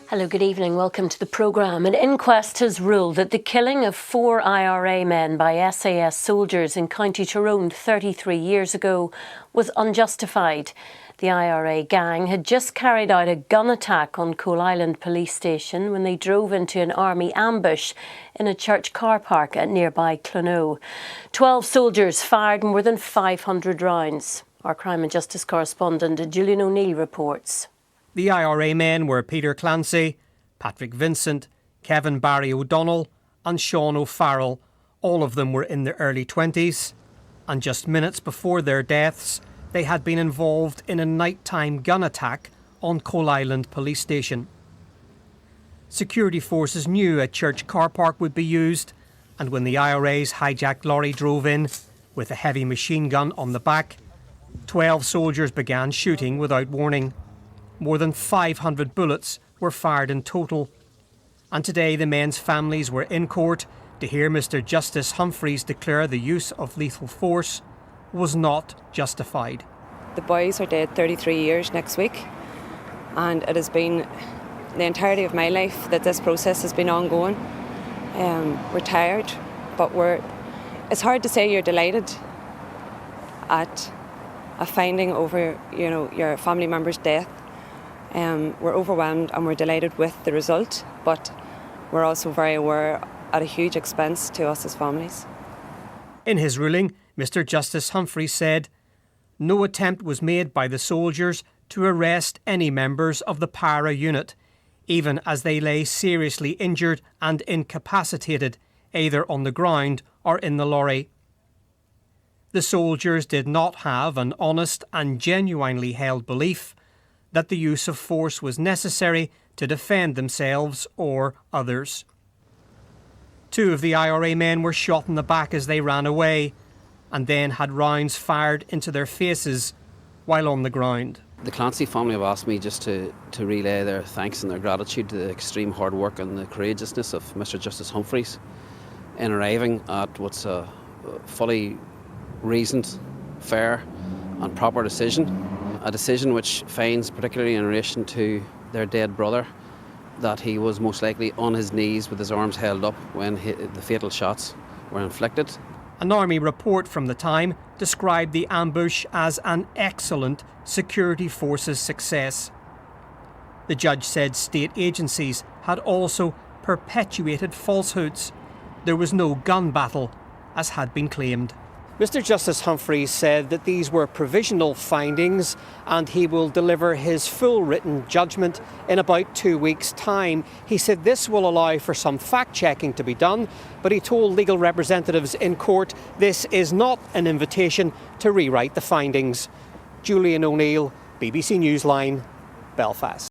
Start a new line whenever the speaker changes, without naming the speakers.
Hello, good evening. Welcome to the programme. An inquest has ruled that the killing of 4 IRA men by SAS soldiers in County Tyrone 33 years ago was unjustified. The IRA gang had just carried out a gun attack on Coal Island police station when they drove into an army ambush in a church car park at nearby Clonoe. 12 soldiers fired more than 500 rounds. Our crime and justice correspondent Julian O'Neill reports.
The IRA men were Peter Clancy, Patrick Vincent, Kevin Barry O'Donnell and Sean O'Farrell. All of them were in their early 20s, and just minutes before their deaths, they had been involved in a nighttime gun attack on Coal Island police station. Security forces knew a church car park would be used, and when the IRA's hijacked lorry drove in with a heavy machine gun on the back, 12 soldiers began shooting without warning. More than 500 bullets were fired in total. And today the men's families were in court to hear Mr. Justice Humphreys declare the use of lethal force was not justified.
The boys are dead 33 years next week, and it has been the entirety of my life that this process has been ongoing. We're tired, but it's hard to say you're delighted at a finding over your family member's death. We're overwhelmed and we're delighted with the result, but we're also very aware at a huge expense to us as families.
In his ruling, Mr. Justice Humphreys said, "No attempt was made by the soldiers to arrest any members of the para unit, even as they lay seriously injured and incapacitated, either on the ground or in the lorry. The soldiers did not have an honest and genuinely held belief that the use of force was necessary to defend themselves or others." 2 of the IRA men were shot in the back as they ran away, and then had rounds fired into their faces while on the ground.
The Clancy family have asked me just to relay their thanks and their gratitude to the extreme hard work and the courageousness of Mr. Justice Humphreys in arriving at what's a fully reasoned, fair and proper decision. A decision which finds, particularly in relation to their dead brother, that he was most likely on his knees with his arms held up when the fatal shots were inflicted.
An army report from the time described the ambush as an excellent security forces success. The judge said state agencies had also perpetuated falsehoods. There was no gun battle, as had been claimed. Mr. Justice Humphreys said that these were provisional findings and he will deliver his full written judgment in about 2 weeks' time. He said this will allow for some fact-checking to be done, but he told legal representatives in court this is not an invitation to rewrite the findings. Julian O'Neill, BBC Newsline, Belfast.